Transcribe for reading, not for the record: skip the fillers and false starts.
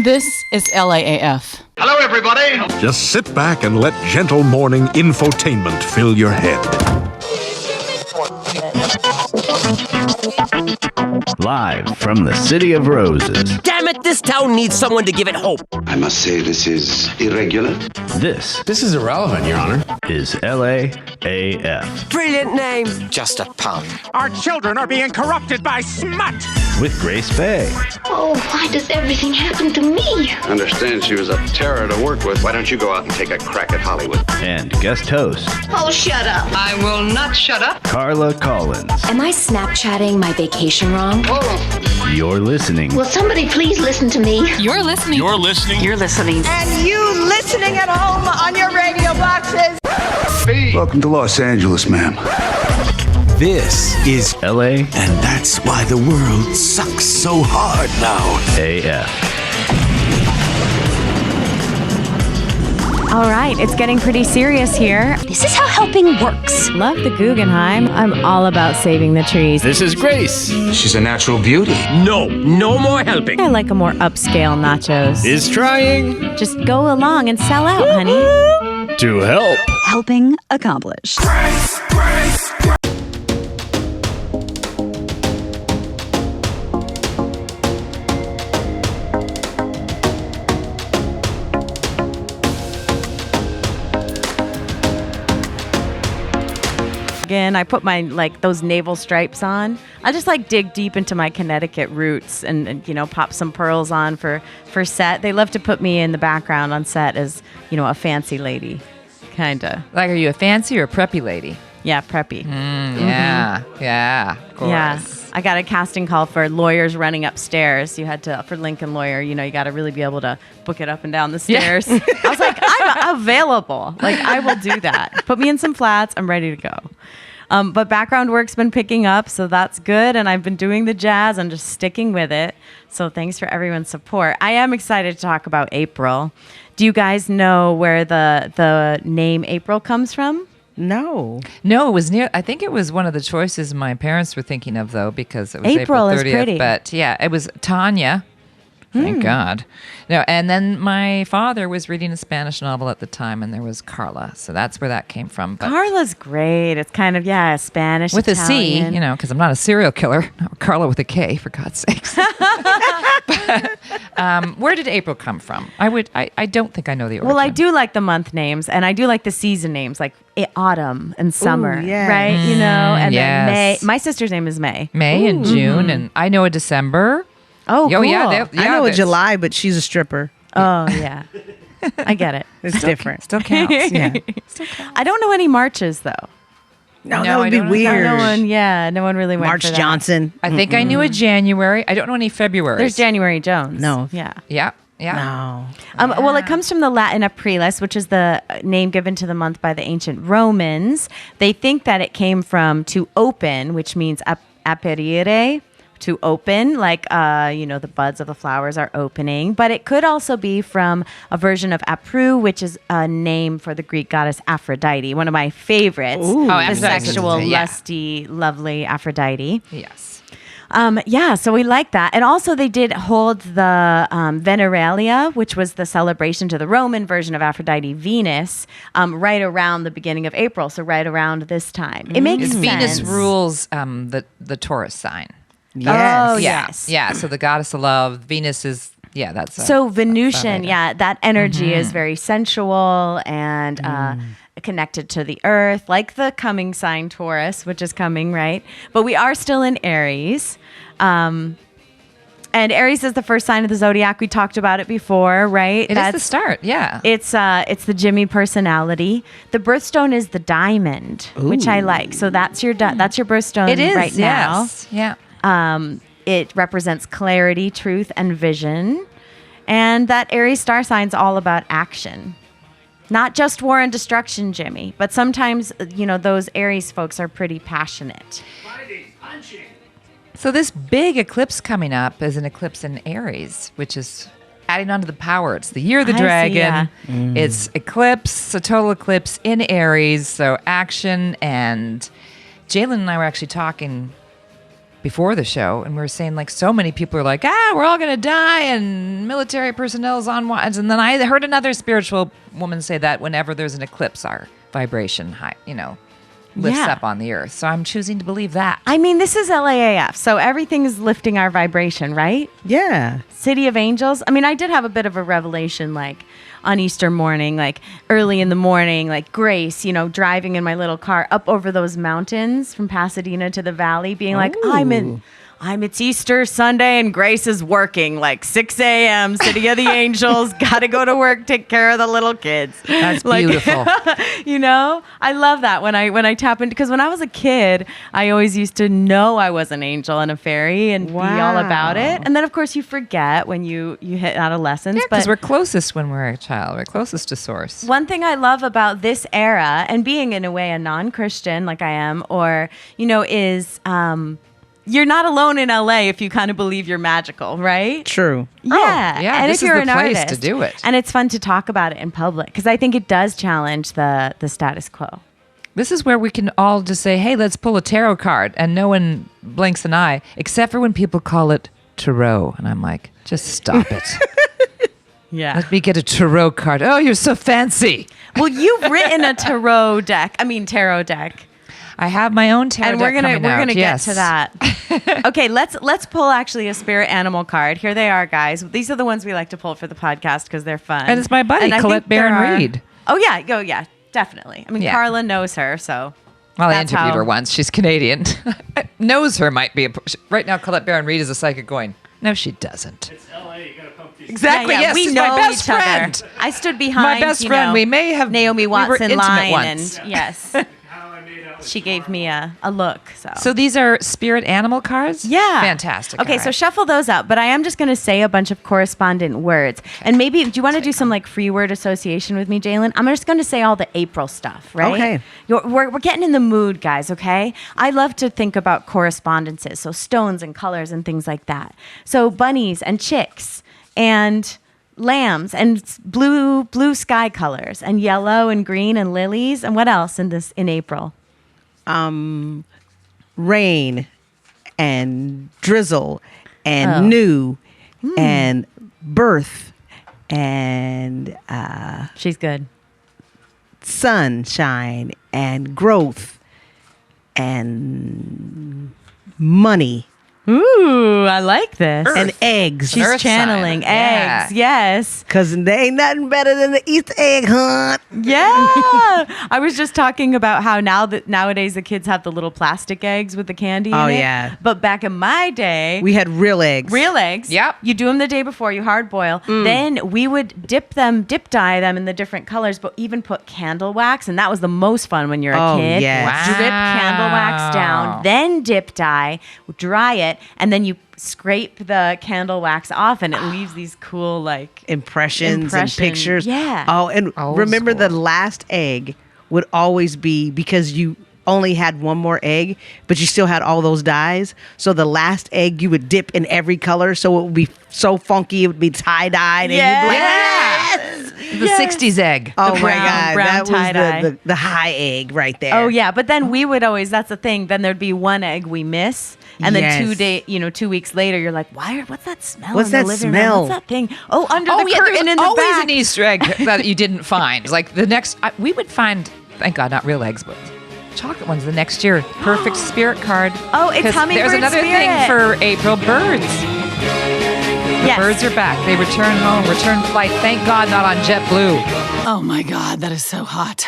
This is LAAF. Hello, everybody. Just sit back and let gentle morning infotainment fill your head. Live from the City of Roses. Damn it, this town needs someone to give it hope. I must say this is irregular. This is irrelevant, Your Honor. is LAAF. Brilliant name. Just a pun. Our children are being corrupted by smut. With Grace Bay. Oh, why does everything happen to me? I understand she was a terror to work with. Why don't you go out and take a crack at Hollywood? And guest host, Oh, shut up. I will not shut up. Carla Collins. Am I Snapchatting my vacation wrong? You're listening. Will somebody please listen to me? You're listening. You're listening. You're listening. And you listening at home on your radio boxes. Welcome to Los Angeles, ma'am. This is LA. and that's why the world sucks so hard now. AF. All right, it's getting pretty serious here. This is how helping works. Love the Guggenheim. I'm all about saving the trees. This is Grace. She's a natural beauty. No more helping. I like a more upscale nachos. Is trying Just go along and sell out, honey. to help. Helping accomplished. Again, I put my those navel stripes on. I just dig deep into my Connecticut roots and pop some pearls on for set. They love to put me in the background on set as a fancy lady, kinda. Like, are you a fancy or a preppy lady? Yeah, preppy. Yeah, of course. Yeah, I got a casting call for lawyers running upstairs. You had to, for Lincoln Lawyer, you got to really be able to book it up and down the stairs. I was like, I'm available. I will do that. Put me in some flats. I'm ready to go. But background work's been picking up, so that's good. And I've been doing the jazz and just sticking with it. So thanks for everyone's support. I am excited to talk about April. Do you guys know where the name April comes from? No, it was near. I think it was one of the choices my parents were thinking of, though, because it was April 30th. Is pretty. But yeah, it was Tanya. Thank God. No, and then my father was reading a Spanish novel at the time, and there was Carla. So that's where that came from. But Carla's great. It's kind of, Spanish, with Italian. a C, because I'm not a serial killer. No, Carla with a K, for God's sakes. But, where did April come from? I don't think I know the origin. Well, I do like the month names, and I do like the season names, like autumn and summer, right? And then May. My sister's name is May. May and June, and I know a December. Oh, cool. Yeah, I know a July, but she's a stripper. Oh, yeah. I get it. It's different. Still counts. Yeah. I don't know any Marches, though. No, that would be weird. No one really went March for that. Johnson. I think I knew a January. I don't know any February. There's January Jones. No. Yeah. Yeah. No. Well, it comes from the Latin aprilis, which is the name given to the month by the ancient Romans. They think that it came from to open, which means aperire, to open, the buds of the flowers are opening. But it could also be from a version of Aprou, which is a name for the Greek goddess Aphrodite, one of my favorites. Ooh. The sexual, lusty, lovely Aphrodite. Yes. So we like that. And also they did hold the Veneralia, which was the celebration to the Roman version of Aphrodite, Venus, right around the beginning of April. So right around this time. It makes sense. Venus rules the Taurus sign. Yes. Oh, yes. Yeah. So the goddess of love, Venus is, that's so Venusian, that energy is very sensual and connected to the earth, like the coming sign Taurus, which is coming, right? But we are still in Aries. And Aries is the first sign of the zodiac. We talked about it before, right? It is the start, yeah. It's the Jimmy personality. The birthstone is the diamond, which I like. So that's your birthstone right now. Yes. Yeah. It represents clarity, truth, and vision. And that Aries star sign's all about action. Not just war and destruction, Jimmy, but sometimes, those Aries folks are pretty passionate. Fighting, punching. So this big eclipse coming up is an eclipse in Aries, which is adding on to the power. It's the year of the dragon. It's eclipse, a total eclipse in Aries. So action. And Jaylyn and I were actually talking before the show, and we were saying like so many people are like, we're all gonna die, and military personnel's on watch. And then I heard another spiritual woman say that whenever there's an eclipse, our vibration high, lifts up on the earth. So I'm choosing to believe that. I mean, this is LAAF, so everything is lifting our vibration, right? Yeah. City of Angels. I mean, I did have a bit of a revelation, like on Easter morning, like early in the morning, like Grace, driving in my little car up over those mountains from Pasadena to the valley, being like, it's Easter Sunday and Grace is working like 6 a.m. City of the Angels, got to go to work, take care of the little kids. That's beautiful. I love that when I tap into, because when I was a kid, I always used to know I was an angel and a fairy and be all about it. And then of course you forget when you hit adolescence. Yeah, because we're closest when we're a child. We're closest to source. One thing I love about this era and being in a way a non-Christian like I am, or, is, you're not alone in LA if you kind of believe you're magical, right? True. Yeah. Yeah. And this if you're is the an place artist, to do it. And it's fun to talk about it in public because I think it does challenge the status quo. This is where we can all just say, hey, let's pull a tarot card. And no one blinks an eye, except for when people call it tarot. And I'm like, just stop it. Yeah. Let me get a tarot card. Oh, you're so fancy. Well, you've written a tarot deck. I have my own tarot and deck we're gonna yes. get to that. Okay, let's pull actually a spirit animal card. Here they are, guys. These are the ones we like to pull for the podcast because they're fun. And it's my buddy Colette Barron-Reed. Oh yeah, definitely. I mean, Carla knows her, so. Well, I interviewed her once. She's Canadian. Knows her might be right now. Colette Barron-Reed is a psychic going. No, she doesn't. It's LA. You gotta pump these. Exactly. Yeah, yes, we she's know my best each friend. Other. I stood behind my best friend. We may have Naomi Watson we were line, once. and yes. She gave me a look. So these are spirit animal cards? Yeah. Fantastic. Okay, All so right. shuffle those up, but I am just going to say a bunch of correspondent words. Okay. And maybe, do you want to do some like free word association with me, Jaylyn? I'm just going to say all the April stuff, right? Okay. We're getting in the mood, guys, okay? I love to think about correspondences, so stones and colors and things like that. So bunnies and chicks and lambs and blue sky colors and yellow and green and lilies. And what else in April? Rain and drizzle and new and birth and she's good. Sunshine and growth and money. Ooh, I like this. And eggs. She's Earth channeling sign. eggs. Yes. Because they ain't nothing better than the Easter egg hunt. Yeah. I was just talking about how nowadays the kids have the little plastic eggs with the candy in it. Oh, yeah. But back in my day, we had real eggs. Real eggs. Yep. You do them the day before, you hard boil. Then we would dip dye them in the different colors, but even put candle wax. And that was the most fun when you're a kid. Yes. Wow. Drip candle wax down, then dip dye, dry it, and then you scrape the candle wax off and it leaves these cool like impressions and pictures. Yeah. Oh, and remember the last egg would always be, because you only had one more egg, but you still had all those dyes. So the last egg you would dip in every color, so it would be so funky, it would be tie-dyed. Yes. And you'd be like, The 60s egg. oh my brown God, that tie-dye. was the high egg right there. Oh yeah, but then we would always, that's the thing, then there'd be one egg we miss. And then Yes. 2 weeks later, you're like, what's that smell? What's in the that living smell? Room? What's that thing? Oh, under the yeah, curtain there's in the always back. an Easter egg that you didn't find. Like the next, we would find, thank God, not real eggs, but chocolate ones the next year. Perfect spirit card. Oh, it's 'Cause hummingbird There's another spirit. thing for April, birds. The Yes. birds are back. They return home, return flight. Thank God, not on JetBlue. Oh my God, that is so hot.